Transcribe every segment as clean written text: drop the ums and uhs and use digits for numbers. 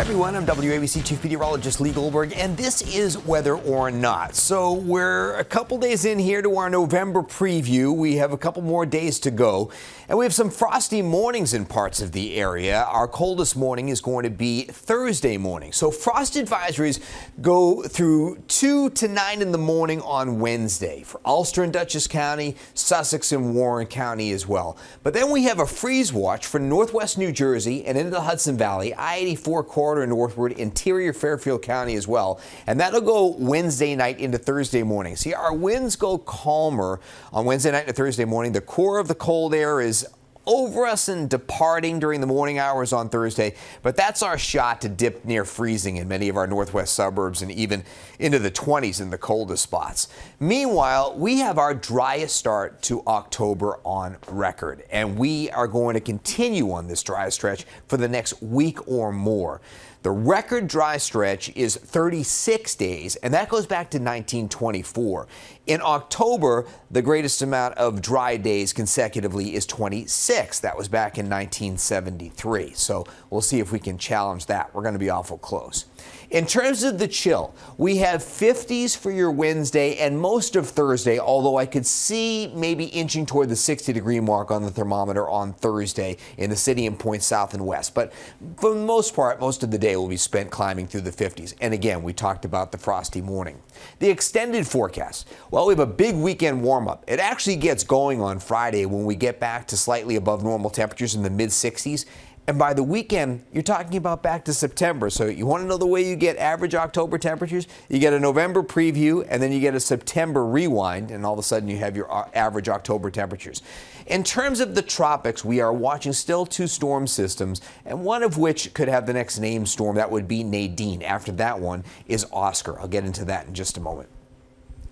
everyone, I'm WABC Chief Meteorologist Lee Goldberg, and this is Weather or Not. So we're a couple days in here to our November preview. We have a couple more days to go, and we have some frosty mornings in parts of the area. Our coldest morning is going to be Thursday morning. So frost advisories go through 2 to 9 in the morning on Wednesday for Ulster and Dutchess County, Sussex and Warren County as well. But then we have a freeze watch for northwest New Jersey and into the Hudson Valley, I-84 corridor northward, interior Fairfield County as well. And that'll go Wednesday night into Thursday morning. See, our winds go calmer on Wednesday night to Thursday morning. The core of the cold air is over us and departing during the morning hours on Thursday, but that's our shot to dip near freezing in many of our northwest suburbs and even into the 20s in the coldest spots. Meanwhile, we have our driest start to October on record, and we are going to continue on this dry stretch for the next week or more. The record dry stretch is 36 days, and that goes back to 1924. In October, the greatest amount of dry days consecutively is 26. That was back in 1973. So we'll see if we can challenge that. We're going to be awful close. In terms of the chill, we have 50s for your Wednesday and most of Thursday, although I could see maybe inching toward the 60-degree mark on the thermometer on Thursday in the city and points south and west. But for the most part, most of the day will be spent climbing through the 50s. And again, we talked about the frosty morning. The extended forecast. Well, we have a big weekend warm-up. It actually gets going on Friday when we get back to slightly above normal temperatures in the mid-60s. And by the weekend, you're talking about back to September. So you want to know the way you get average October temperatures? You get a November preview, and then you get a September rewind, and all of a sudden you have your average October temperatures. In terms of the tropics, we are watching still 2 storm systems, and one of which could have the next named storm. That would be Nadine. After that one is Oscar. I'll get into that in just a moment.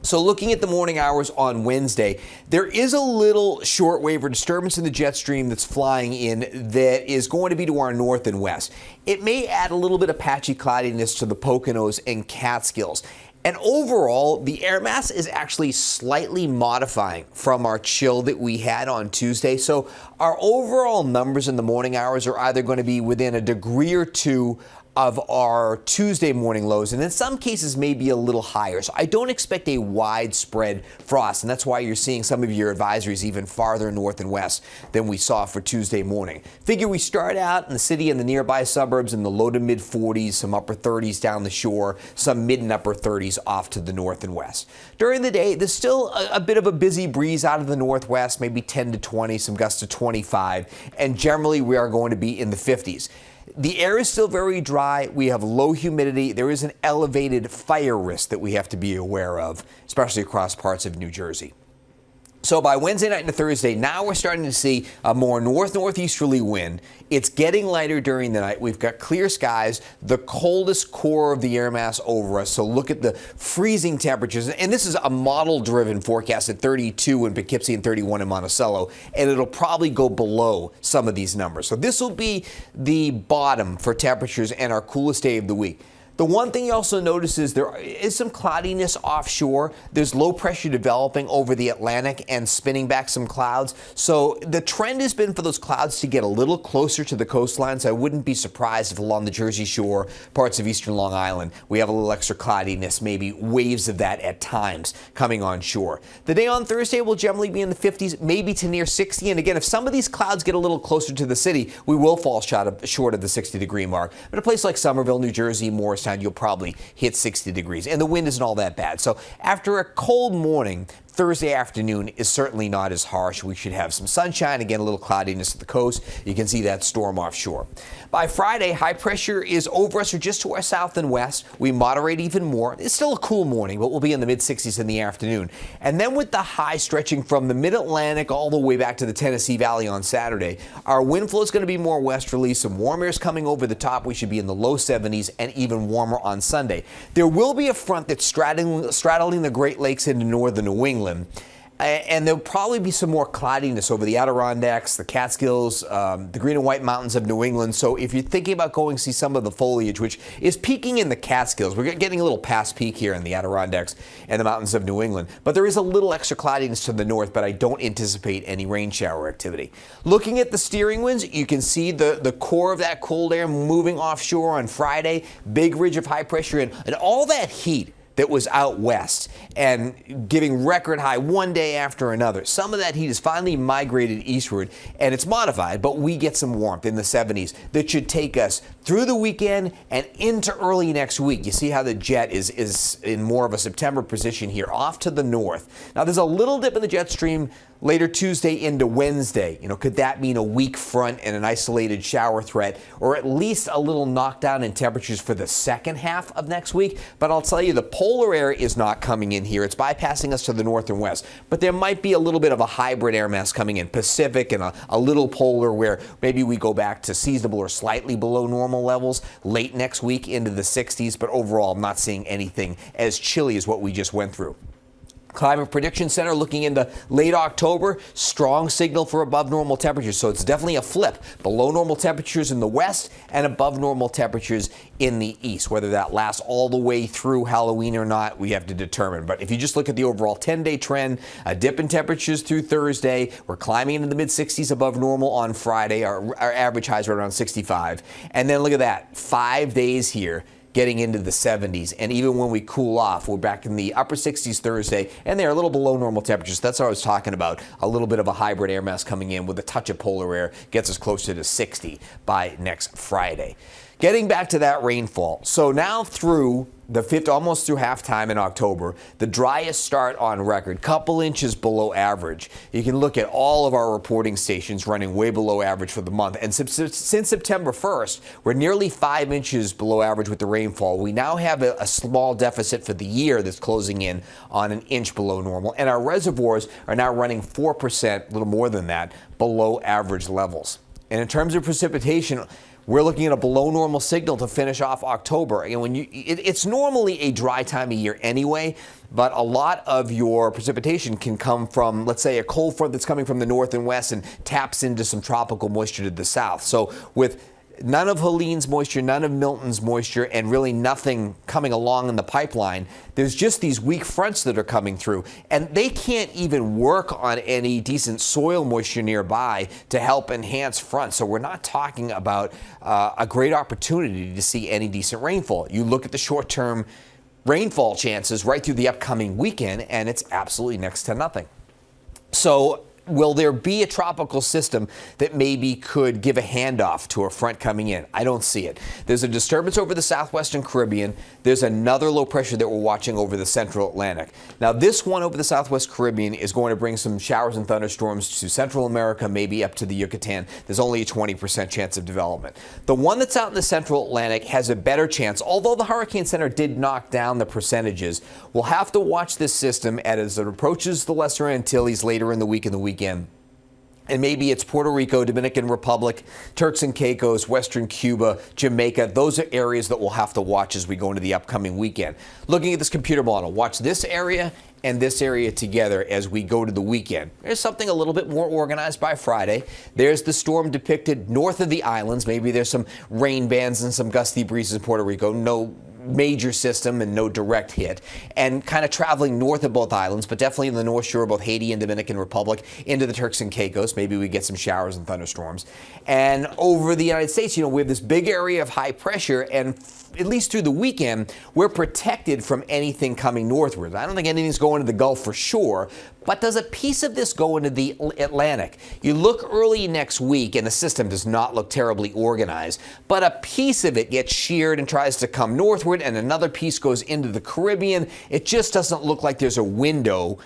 So looking at the morning hours on Wednesday, there is a little shortwave or disturbance in the jet stream that's flying in that is going to be to our north and west. It may add a little bit of patchy cloudiness to the Poconos and Catskills. And overall, the air mass is actually slightly modifying from our chill that we had on Tuesday. So our overall numbers in the morning hours are either going to be within a degree or two of our Tuesday morning lows, and in some cases maybe a little higher. So I don't expect a widespread frost, and that's why you're seeing some of your advisories even farther north and west than we saw for Tuesday morning. Figure we start out in the city and the nearby suburbs in the low to mid 40s, some upper 30s down the shore, some mid and upper 30s off to the north and west. During the day, there's still a bit of a busy breeze out of the northwest, maybe 10 to 20, some gusts to 25, and generally we are going to be in the 50s. The air is still very dry. We have low humidity. There is an elevated fire risk that we have to be aware of, especially across parts of New Jersey. So by Wednesday night into Thursday, now we're starting to see a more north-northeasterly wind. It's getting lighter during the night. We've got clear skies, the coldest core of the air mass over us. So look at the freezing temperatures. And this is a model-driven forecast at 32 in Poughkeepsie and 31 in Monticello. And it'll probably go below some of these numbers. So this will be the bottom for temperatures and our coolest day of the week. The one thing you also notice is there is some cloudiness offshore. There's low pressure developing over the Atlantic and spinning back some clouds. So the trend has been for those clouds to get a little closer to the coastline. So I wouldn't be surprised if along the Jersey Shore, parts of eastern Long Island, we have a little extra cloudiness, maybe waves of that at times coming on shore. The day on Thursday will generally be in the 50s, maybe to near 60. And again, if some of these clouds get a little closer to the city, we will fall short of the 60-degree mark. But a place like Somerville, New Jersey, Morristown, you'll probably hit 60 degrees, and the wind isn't all that bad. So after a cold morning, Thursday afternoon is certainly not as harsh. We should have some sunshine, again, a little cloudiness at the coast. You can see that storm offshore. By Friday, high pressure is over us or just to our south and west. We moderate even more. It's still a cool morning, but we'll be in the mid-60s in the afternoon. And then with the high stretching from the mid-Atlantic all the way back to the Tennessee Valley on Saturday, our wind flow is going to be more westerly. Some warm air is coming over the top. We should be in the low 70s and even warmer on Sunday. There will be a front that's straddling the Great Lakes into northern New England. And there'll probably be some more cloudiness over the Adirondacks, the Catskills, the Green and White Mountains of New England. So if you're thinking about going to see some of the foliage, which is peaking in the Catskills, we're getting a little past peak here in the Adirondacks and the mountains of New England. But there is a little extra cloudiness to the north, but I don't anticipate any rain shower activity. Looking at the steering winds, you can see the core of that cold air moving offshore on Friday, big ridge of high pressure, and all that heat that was out west and giving record high one day after another. Some of that heat has finally migrated eastward, and it's modified, but we get some warmth in the 70s that should take us through the weekend and into early next week. You see how the jet is in more of a September position here, off to the north. Now, there's a little dip in the jet stream later Tuesday into Wednesday. Could that mean a weak front and an isolated shower threat, or at least a little knockdown in temperatures for the second half of next week? But I'll tell you, the polar air is not coming in here. It's bypassing us to the north and west. But there might be a little bit of a hybrid air mass coming in, Pacific and a little polar, where maybe we go back to seasonable or slightly below normal levels late next week into the 60s. But overall, I'm not seeing anything as chilly as what we just went through. Climate Prediction Center looking into late October, strong signal for above normal temperatures. So it's definitely a flip. Below normal temperatures in the west and above normal temperatures in the east. Whether that lasts all the way through Halloween or not, we have to determine. But if you just look at the overall 10-day trend, a dip in temperatures through Thursday. We're climbing into the mid-60s above normal on Friday. Our average highs are around 65. And then look at that, 5 days here, getting into the 70s. And even when we cool off, we're back in the upper 60s Thursday, and they're a little below normal temperatures. That's what I was talking about. A little bit of a hybrid air mass coming in with a touch of polar air gets us closer to 60 by next Friday. Getting back to that rainfall. So now through the fifth, almost through halftime in October, the driest start on record, couple inches below average. You can look at all of our reporting stations running way below average for the month. And since September 1st, we're nearly 5 inches below average with the rainfall. We now have a small deficit for the year that's closing in on an inch below normal. And our reservoirs are now running 4%, a little more than that, below average levels. And in terms of precipitation, we're looking at a below normal signal to finish off October. And it's normally a dry time of year anyway, but a lot of your precipitation can come from, let's say, a cold front that's coming from the north and west and taps into some tropical moisture to the south. So with none of Helene's moisture, none of Milton's moisture, and really nothing coming along in the pipeline, there's just these weak fronts that are coming through. And they can't even work on any decent soil moisture nearby to help enhance fronts. So we're not talking about a great opportunity to see any decent rainfall. You look at the short-term rainfall chances right through the upcoming weekend, and it's absolutely next to nothing. So will there be a tropical system that maybe could give a handoff to a front coming in? I don't see it. There's a disturbance over the southwestern Caribbean. There's another low pressure that we're watching over the central Atlantic. Now, this one over the southwest Caribbean is going to bring some showers and thunderstorms to Central America, maybe up to the Yucatan. There's only a 20% chance of development. The one that's out in the central Atlantic has a better chance, although the Hurricane Center did knock down the percentages. We'll have to watch this system as it approaches the Lesser Antilles later in the week and the weekend. And maybe it's Puerto Rico, Dominican Republic, Turks and Caicos, Western Cuba, Jamaica. Those are areas that we'll have to watch as we go into the upcoming weekend. Looking at this computer model, watch this area and this area together as we go to the weekend. There's something a little bit more organized by Friday. There's the storm depicted north of the islands. Maybe there's some rain bands and some gusty breezes in Puerto Rico. No major system and no direct hit, and kind of traveling north of both islands, but definitely in the North Shore, both Haiti and Dominican Republic, into the Turks and Caicos. Maybe we get some showers and thunderstorms. And over the United States, we have this big area of high pressure, and at least through the weekend, we're protected from anything coming northward. I don't think anything's going to the Gulf for sure, but does a piece of this go into the Atlantic? You look early next week, and the system does not look terribly organized, but a piece of it gets sheared and tries to come northward, and another piece goes into the Caribbean. It just doesn't look like there's a window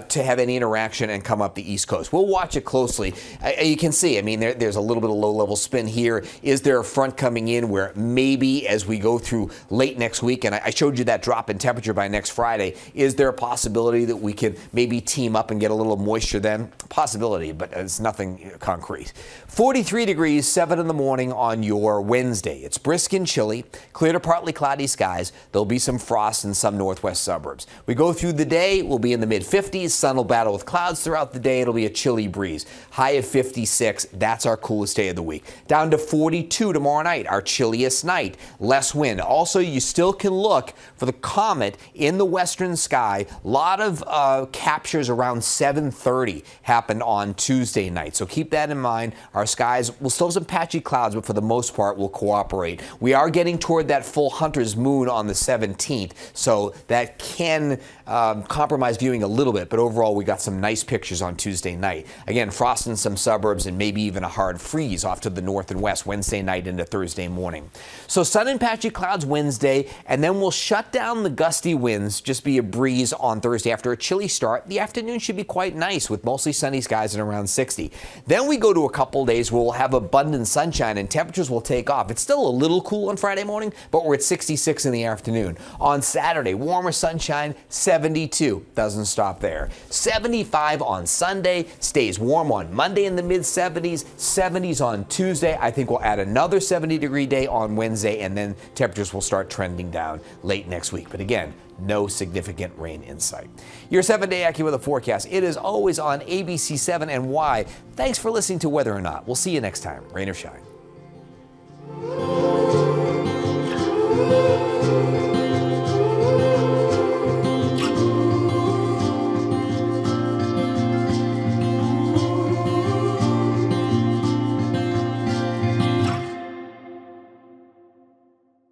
to have any interaction and come up the East Coast. We'll watch it closely. You can see, there's a little bit of low-level spin here. Is there a front coming in where maybe as we go through late next week, and I showed you that drop in temperature by next Friday, is there a possibility that we could maybe team up and get a little moisture then? Possibility, but it's nothing concrete. 43 degrees, 7 in the morning on your Wednesday. It's brisk and chilly, clear to partly cloudy skies. There'll be some frost in some northwest suburbs. We go through the day, we'll be in the mid-50s. 50s. Sun will battle with clouds throughout the day. It'll be a chilly breeze. High of 56. That's our coolest day of the week. Down to 42 tomorrow night, our chilliest night. Less wind. Also, you still can look for the comet in the western sky. A lot of captures around 7:30 happened on Tuesday night. So keep that in mind. Our skies will still have some patchy clouds, but for the most part will cooperate. We are getting toward that full hunter's moon on the 17th, so that can compromise viewing a little bit, but overall we got some nice pictures on Tuesday night. Again, frost in some suburbs and maybe even a hard freeze off to the north and west Wednesday night into Thursday morning. So sun and patchy clouds Wednesday, and then we'll shut down the gusty winds, just be a breeze on Thursday. After a chilly start, the afternoon should be quite nice with mostly sunny skies and around 60. Then we go to a couple days where we'll have abundant sunshine and temperatures will take off. It's still a little cool on Friday morning, but we're at 66 in the afternoon. On Saturday, warmer sunshine, 72. Doesn't stop there. 75 on Sunday, stays warm on Monday in the mid-70s, 70s on Tuesday. I think we'll add another 70-degree day on Wednesday, and then temperatures will start trending down late next week. But again, no significant rain in sight. Your 7-day AccuWeather forecast. It is always on ABC7 and Y. Thanks for listening to Whether or Not. We'll see you next time, rain or shine.